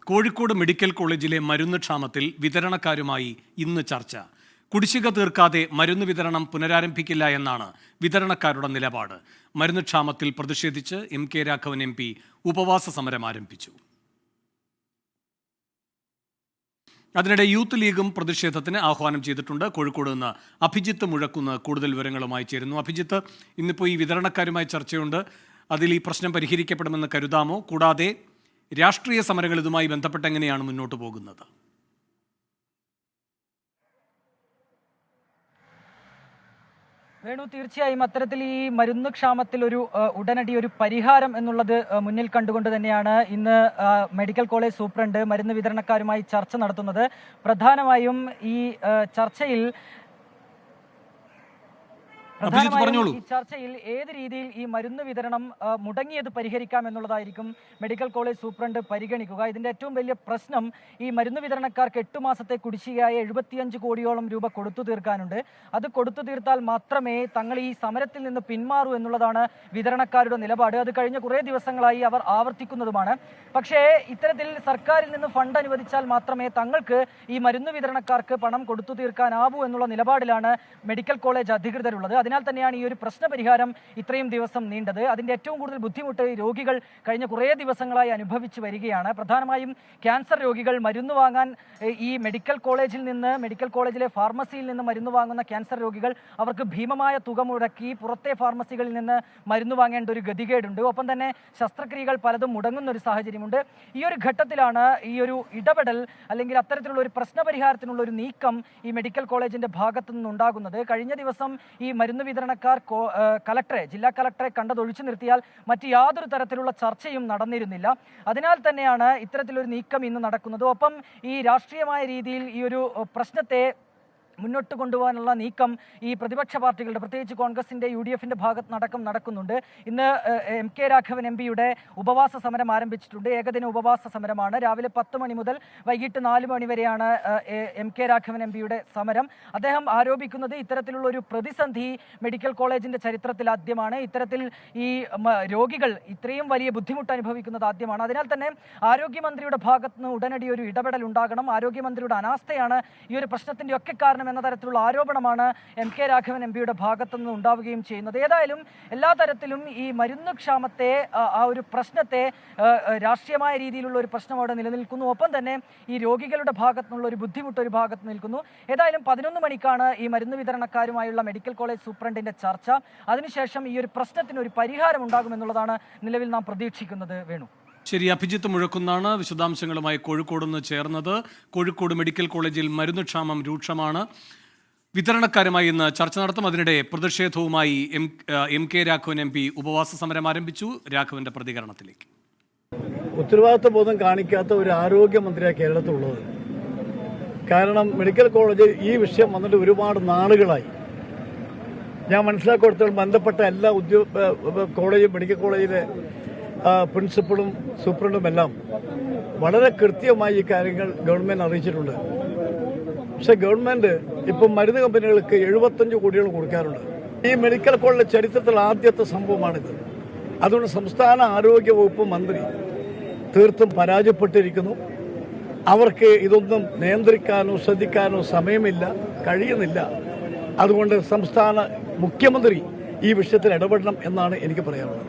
Kozhikode medical കോളേജിലെ മരുന്ന് ക്ഷാമത്തിൽ വിതരണക്കാരുമായി ഇന്ന് ചർച്ച. കുടിശ്ശിക തീർക്കാതെ മരുന്ന് വിതരണം പുനരാരംഭിക്കില്ല എന്നാണ് വിതരണക്കാരുടെ നിലപാട്. മരുന്ന് ക്ഷാമത്തിൽ പ്രതിഷേധിച്ച് MK രാഘവൻ MP ഉപവാസ സമരം ആരംഭിച്ചു. അതിനിടെ യൂത്ത് ലീഗും പ്രതിഷേധത്തിന് ആഹ്വാനം ചെയ്തിട്ടുണ്ട്. കോഴിക്കോട് നിന്ന് അഭിജിത്ത് മുഴക്കുന്ന് കൂടുതൽ വിവരങ്ങളുമായി ചേരുന്നു. അഭിജിത്ത്, ഇന്നിപ്പോൾ ഈ വിതരണക്കാരുമായി ചർച്ചയുണ്ട്. അതിൽ ഈ പ്രശ്നം പരിഹരിക്കപ്പെടുമെന്ന് കരുതാമോ? കൂടാതെ രാഷ്ട്രീയ സമരങ്ങൾ ഇതുമായി ബന്ധപ്പെട്ട് എങ്ങനെയാണ് മുന്നോട്ട് പോകുന്നത്? വേണു, തീർച്ചയായും അത്തരത്തിൽ ഈ മരുന്ന് ക്ഷാമത്തിൽ ഉടനടി ഒരു പരിഹാരം എന്നുള്ളത് മുന്നിൽ കണ്ടുകൊണ്ട് തന്നെയാണ് ഇന്ന് മെഡിക്കൽ കോളേജ് സൂപ്രണ്ട് മരുന്ന് വിതരണക്കാരുമായി ചർച്ച നടത്തുന്നത്. പ്രധാനമായും ഈ ചർച്ചയിൽ ഈ ചർച്ചയിൽ ഏത് രീതിയിൽ ഈ മരുന്ന് വിതരണം മുടങ്ങിയത് പരിഹരിക്കാം എന്നുള്ളതായിരിക്കും മെഡിക്കൽ കോളേജ് സൂപ്രണ്ട് പരിഗണിക്കുക. ഇതിന്റെ ഏറ്റവും വലിയ പ്രശ്നം ഈ മരുന്ന് വിതരണക്കാർക്ക് 8 മാസത്തെ കുടിശ്ശികയായ 75 കോടിയോളം രൂപ കൊടുത്തു തീർക്കാനുണ്ട്. അത് കൊടുത്തു തീർത്താൽ മാത്രമേ തങ്ങൾ ഈ സമരത്തിൽ നിന്ന് പിന്മാറൂ എന്നുള്ളതാണ് വിതരണക്കാരുടെ നിലപാട്. അത് കഴിഞ്ഞ കുറേ ദിവസങ്ങളായി അവർ ആവർത്തിക്കുന്നതുമാണ്. പക്ഷേ ഇത്തരത്തിൽ സർക്കാരിൽ നിന്ന് ഫണ്ട് അനുവദിച്ചാൽ മാത്രമേ തങ്ങൾക്ക് ഈ മരുന്ന് വിതരണക്കാർക്ക് പണം കൊടുത്തു തീർക്കാനാവൂ എന്നുള്ള നിലപാടിലാണ് മെഡിക്കൽ കോളേജ് അധികൃതരുള്ളത്. അതിനാൽ തന്നെയാണ് ഈ ഒരു പ്രശ്നപരിഹാരം ഇത്രയും ദിവസം നീണ്ടത്. അതിന്റെ ഏറ്റവും കൂടുതൽ ബുദ്ധിമുട്ട് രോഗികൾ കഴിഞ്ഞ കുറേ ദിവസങ്ങളായി അനുഭവിച്ചു വരികയാണ്. പ്രധാനമായും ക്യാൻസർ രോഗികൾ മരുന്ന് വാങ്ങാൻ ഈ മെഡിക്കൽ കോളേജിലെ ഫാർമസിയിൽ നിന്ന് മരുന്ന് വാങ്ങുന്ന ക്യാൻസർ രോഗികൾ അവർക്ക് ഭീമമായ തുക മുടക്കി പുറത്തെ ഫാർമസികളിൽ നിന്ന് മരുന്ന് വാങ്ങേണ്ട ഒരു ഗതികേടുണ്ട്. ഒപ്പം തന്നെ ശസ്ത്രക്രിയകൾ പലതും മുടങ്ങുന്ന ഒരു സാഹചര്യമുണ്ട്. ഈ ഒരു ഘട്ടത്തിലാണ് ഈ ഒരു ഇടപെടൽ അല്ലെങ്കിൽ അത്തരത്തിലുള്ള ഒരു പ്രശ്നപരിഹാരത്തിനുള്ള ഒരു നീക്കം ഈ മെഡിക്കൽ കോളേജിന്റെ ഭാഗത്തു നിന്നുണ്ടാകുന്നത്. കഴിഞ്ഞ ദിവസം ഈ മരുന്ന് വിതരണക്കാർ ജില്ലാ കളക്ടറെ കണ്ടതൊഴിച്ചു നിർത്തിയാൽ മറ്റ് യാതൊരു തരത്തിലുള്ള ചർച്ചയും നടന്നിരുന്നില്ല. അതിനാൽ തന്നെയാണ് ഇത്തരത്തിലൊരു നീക്കം ഇന്ന് നടക്കുന്നത്. ഒപ്പം ഈ രാഷ്ട്രീയമായ രീതിയിൽ ഈ ഒരു പ്രശ്നത്തെ മുന്നോട്ട് കൊണ്ടുപോകാനുള്ള നീക്കം ഈ പ്രതിപക്ഷ പാർട്ടികളുടെ, പ്രത്യേകിച്ച് കോൺഗ്രസിന്റെ UDF-ന്റെ ഭാഗത്ത് നടക്കുന്നുണ്ട്. ഇന്ന് MK രാഘവൻ MPയുടെ ഉപവാസ സമരം ആരംഭിച്ചിട്ടുണ്ട്. ഏകദിന ഉപവാസ സമരമാണ്. രാവിലെ 10 മണി മുതൽ വൈകിട്ട് 4 മണി വരെയാണ് MK രാഘവൻ MPയുടെ സമരം. അദ്ദേഹം ആരോപിക്കുന്നത് ഇത്തരത്തിലുള്ള ഒരു പ്രതിസന്ധി മെഡിക്കൽ കോളേജിന്റെ ചരിത്രത്തിൽ ആദ്യമാണ്. ഇത്തരത്തിൽ ഈ രോഗികൾ ഇത്രയും വലിയ ബുദ്ധിമുട്ട് അനുഭവിക്കുന്നത് ആദ്യമാണ്. അതിനാൽ തന്നെ ആരോഗ്യമന്ത്രിയുടെ ഭാഗത്ത് നിന്ന് ഉടനടി ഒരു ഇടപെടൽ ഉണ്ടാകണം. ആരോഗ്യമന്ത്രിയുടെ അനാസ്ഥയാണ് ഈ ഒരു പ്രശ്നത്തിന്റെ ഒക്കെ കാരണം എന്ന തരത്തിലുള്ള ആരോപണമാണ് MK രാഘവൻ MPയുടെ ഭാഗത്തുനിന്ന് ഉണ്ടാവുകയും ചെയ്യുന്നത്. ഏതായാലും എല്ലാ തരത്തിലും ഈ മരുന്ന് ക്ഷാമത്തെ, ആ ഒരു പ്രശ്നത്തെ, രാഷ്ട്രീയമായ രീതിയിലുള്ള ഒരു പ്രശ്നം അവിടെ നിലനിൽക്കുന്നു. ഒപ്പം തന്നെ ഈ രോഗികളുടെ ഭാഗത്തുനിന്നുള്ള ഒരു ബുദ്ധിമുട്ട് ഒരു ഭാഗത്ത് നിൽക്കുന്നു. ഏതായാലും 11 മണിക്കാണ് ഈ മരുന്ന് വിതരണക്കാരുമായുള്ള മെഡിക്കൽ കോളേജ് സൂപ്രണ്ടിന്റെ ചർച്ച. അതിനുശേഷം ഈ ഒരു പ്രശ്നത്തിന് ഒരു പരിഹാരം ഉണ്ടാകുമെന്നുള്ളതാണ് നിലവിൽ നാം പ്രതീക്ഷിക്കുന്നത്. വേണു, ശരി. അഭിജിത്ത് മുഴക്കുന്നാണ് വിശദാംശങ്ങളുമായി കോഴിക്കോട് നിന്ന് ചേർന്നത്. കോഴിക്കോട് മെഡിക്കൽ കോളേജിൽ മരുന്ന് ക്ഷാമം രൂക്ഷമാണ്. വിതരണക്കാരുമായി ഇന്ന് ചർച്ച നടത്തും. അതിനിടെ പ്രതിഷേധവുമായി MK രാഘവൻ MP ഉപവാസ സമരം ആരംഭിച്ചു. രാഘവന്റെ പ്രതികരണത്തിലേക്ക്. ഉത്തരവാദിത്വ ബോധം കാണിക്കാത്ത ഒരു ആരോഗ്യമന്ത്രിയാണ് കേരളത്തിലുള്ളത്. കാരണം മെഡിക്കൽ കോളേജിൽ ഈ വിഷയം വന്നിട്ട് ഒരുപാട് നാളുകളായി. ഞാൻ മനസ്സിലാക്കിയെടുത്തോളം ബന്ധപ്പെട്ട എല്ലാ മെഡിക്കൽ കോളേജിലെ പ്രിൻസിപ്പളും സൂപ്രണ്ടും എല്ലാം വളരെ കൃത്യമായി ഈ കാര്യങ്ങൾ ഗവൺമെന്റ് അറിയിച്ചിട്ടുണ്ട്. പക്ഷെ ഗവൺമെന്റ് ഇപ്പം മരുന്ന് കമ്പനികൾക്ക് 75 കോടികൾ കൊടുക്കാറുണ്ട്. ഈ മെഡിക്കൽ കോളേജിലെ ചരിത്രത്തിൽ ആദ്യത്തെ സംഭവമാണിത്. അതുകൊണ്ട് സംസ്ഥാന ആരോഗ്യ വകുപ്പ് മന്ത്രി തീർത്തും പരാജയപ്പെട്ടിരിക്കുന്നു. അവർക്ക് ഇതൊന്നും നിയന്ത്രിക്കാനോ ശ്രദ്ധിക്കാനോ സമയമില്ല, കഴിയുന്നില്ല. അതുകൊണ്ട് സംസ്ഥാന മുഖ്യമന്ത്രി ഈ വിഷയത്തിൽ ഇടപെടണം എന്നാണ് എനിക്ക് പറയാനുള്ളത്.